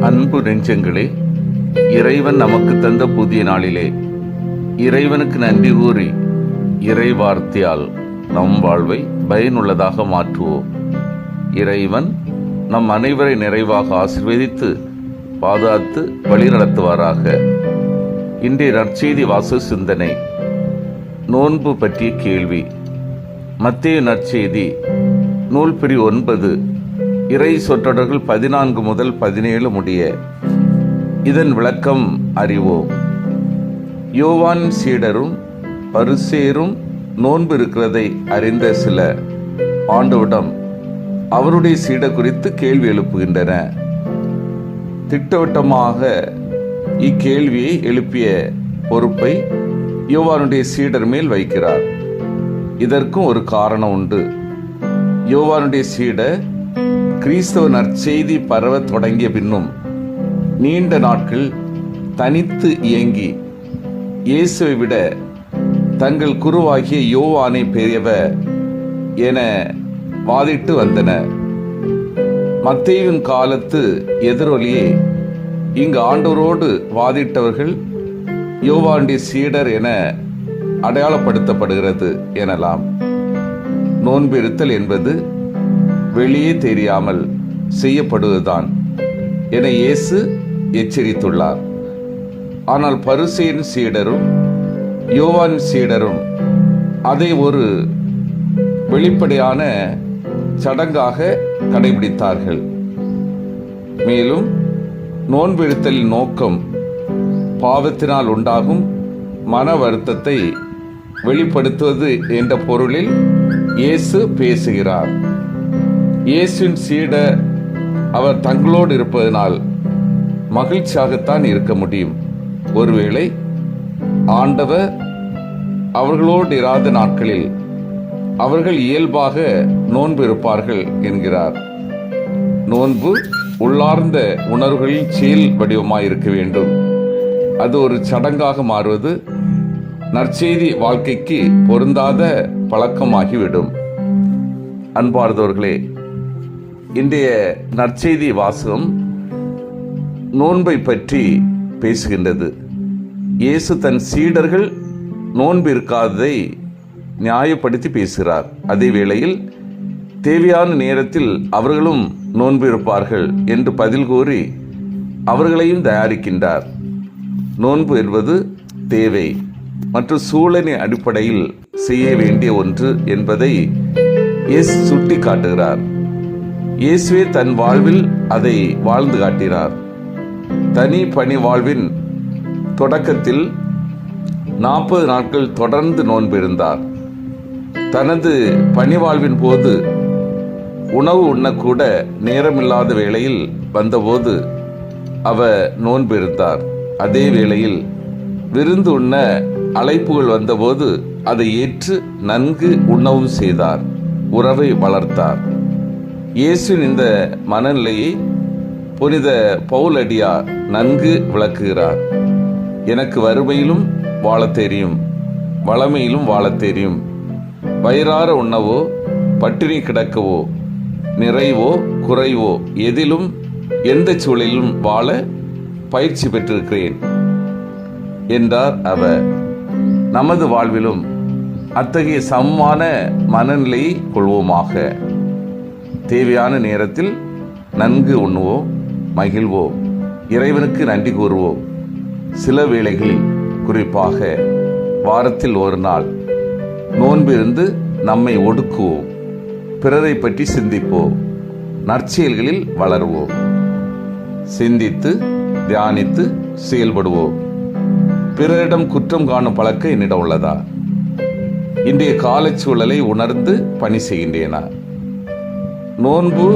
அன்பு நெஞ்சங்களே, இறைவன் நமக்கு தந்த புதிய நாளிலே இறைவனுக்கு நன்றி கூறி இறை வார்த்தையால் நம் வாழ்வை பயனுள்ளதாக மாற்றுவோம். இறைவன் நம் அனைவரை நிறைவாக ஆசீர்வதித்து பாதுகாத்து வழிநடத்துவாராக. இன்றைய நற்செய்தி வாசக சிந்தனை, நோன்பு பற்றிய கேள்வி. மத்தேயு நற்செய்தி நூல் பிரிவு 9 இறை சொற்றொடர்கள் 14 முதல் 17 முடிய. இதன் விளக்கம் அறிவோம். யோவான் சீடரும் பரிசேயரும் நோன்பு இருக்கிறதை அறிந்த சில ஆண்டவரிடம் அவருடைய சீடர் குறித்து கேள்வி எழுப்புகின்றன. திட்டவட்டமாக இக்கேள்வியை எழுப்பிய பொறுப்பை யோவானுடைய சீடர் மேல் வைக்கிறார். இதற்கும் ஒரு காரணம் உண்டு. யோவானுடைய சீடர் கிறிஸ்தவ நற்செய்தி பரவ தொடங்கிய பின்னும் நீண்ட நாட்கள் தனித்து இயங்கி இயேசுவை விட தங்கள் குருவாகிய யோவானை பெரியவர் என வாதிட்டு வந்தனர். மத்தேயுவின் காலத்து எதிரொலியே இங்கு ஆண்டவரோடு வாதிட்டவர்கள் யோவானுடைய சீடர் என அடையாளப்படுத்தப்படுகிறது எனலாம். நோன்பு இருத்தல் என்பது வெளியே தெரியாமல் செய்யப்படுவதுதான் என இயேசு எச்சரித்துள்ளார். ஆனால் பரிசேயன் சீடரும் யோவான் சீடரும் அதை ஒரு வெளிப்படையான சடங்காக கடைபிடித்தார்கள். மேலும் நோன்பு இருத்தலின் நோக்கம் பாவத்தினால் உண்டாகும் மன வருத்தத்தை வெளிப்படுத்துவது என்ற பொருளில் இயேசு பேசுகிறார். இயேசுவின் சீடர் அவர் தங்களோடு இருப்பதனால் மகிழ்ச்சியாகத்தான் இருக்க முடியும். ஒருவேளை ஆண்டவர் அவர்களோடு இராத நாட்களில் அவர்கள் இயல்பாக நோன்பு இருப்பார்கள் என்கிறார். நோன்பு உள்ளார்ந்த உணர்வுகளில் செயல் வடிவமாயிருக்க வேண்டும். அது ஒரு சடங்காக மாறுவது நற்செய்தி வாழ்க்கைக்கு பொருந்தாத பழக்கமாகிவிடும். அன்பார்ந்தவர்களே, இன்றைய நற்செய்தி வாசகம் நோன்பை பற்றி பேசுகின்றது. இயேசு தன் சீடர்கள் நோன்பு இருக்காததை நியாயப்படுத்தி பேசுகிறார். அதே வேளையில் தேவையான நேரத்தில் அவர்களும் நோன்பு இருப்பார்கள் என்று பதில் கூறி அவர்களையும் தயாரிக்கின்றார். நோன்பு என்பது தேவை மற்றும் சூழலின் அடிப்படையில் செய்ய வேண்டிய ஒன்று என்பதை இயேசு சுட்டி காட்டுகிறார். இயேசுவே தன் வாழ்வில் அதை வாழ்ந்து காட்டினார். தனி பணி வாழ்வின் தொடக்கத்தில் 40 நாட்கள் தொடர்ந்து நோன்பு இருந்தார். தனது பணி வாழ்வின் போது உணவு உண்ணக்கூட நேரமில்லாத வேளையில் வந்தபோது அவர் நோன்பு இருந்தார். அதே வேளையில் விருந்து உண்ண அழைப்புகள் வந்தபோது அதை ஏற்று நன்கு உண்ணவும் செய்தார். உறவை வளர்த்தார். இயேசுவின் இந்த மனநிலையை புனித பவுலடியார் நன்கு விளக்குகிறார். எனக்கு வறுமையிலும் வாழத் தெரியும், வளமையிலும் வாழத் தெரியும். வயிறார உண்ணவோ பட்டினி கிடக்கவோ நிறைவோ குறைவோ எதிலும் எந்த சூழலிலும் வாழ பயிற்சி பெற்றிருக்கிறேன் என்றார் அவர். நமது வாழ்விலும் அத்தகைய சமமான மனநிலையை கொள்வோமாக. தேவையான நேரத்தில் நன்கு உண்ணுவோம், மகிழ்வோம், இறைவனுக்கு நன்றி கூறுவோம். சில வேளைகளில், குறிப்பாக வாரத்தில் ஒரு நாள் நோன்பு இருந்து நம்மை ஒடுக்குவோம். பிறரை பற்றி சிந்திப்போம். நற்செயல்களில் வளருவோம். சிந்தித்து தியானித்து செயல்படுவோம். பிறரிடம் குற்றம் காணும் பழக்கம் என்னிடம் உள்ளதா? இன்றைய காலச்சூழலை உணர்ந்து பணி செய்கின்றேனா? நோன்பு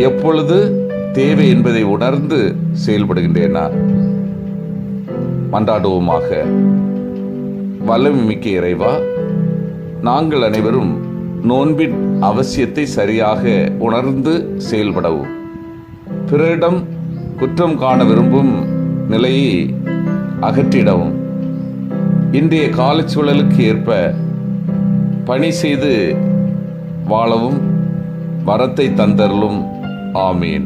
எப்பொழுது தேவை என்பதை உணர்ந்து செயல்படுகின்றேனா? மன்றாடுவோமாக. வல்லமை மிக்க இறைவா, நாங்கள் அனைவரும் நோன்பின் அவசியத்தை சரியாக உணர்ந்து செயல்படவும், பிறரிடம் குற்றம் காண விரும்பும் நிலையை அகற்றிடவும், இன்றைய காலச்சூழலுக்கு ஏற்ப பணி செய்து வாழவும் வரத்தை தந்தருளும். ஆமீன்.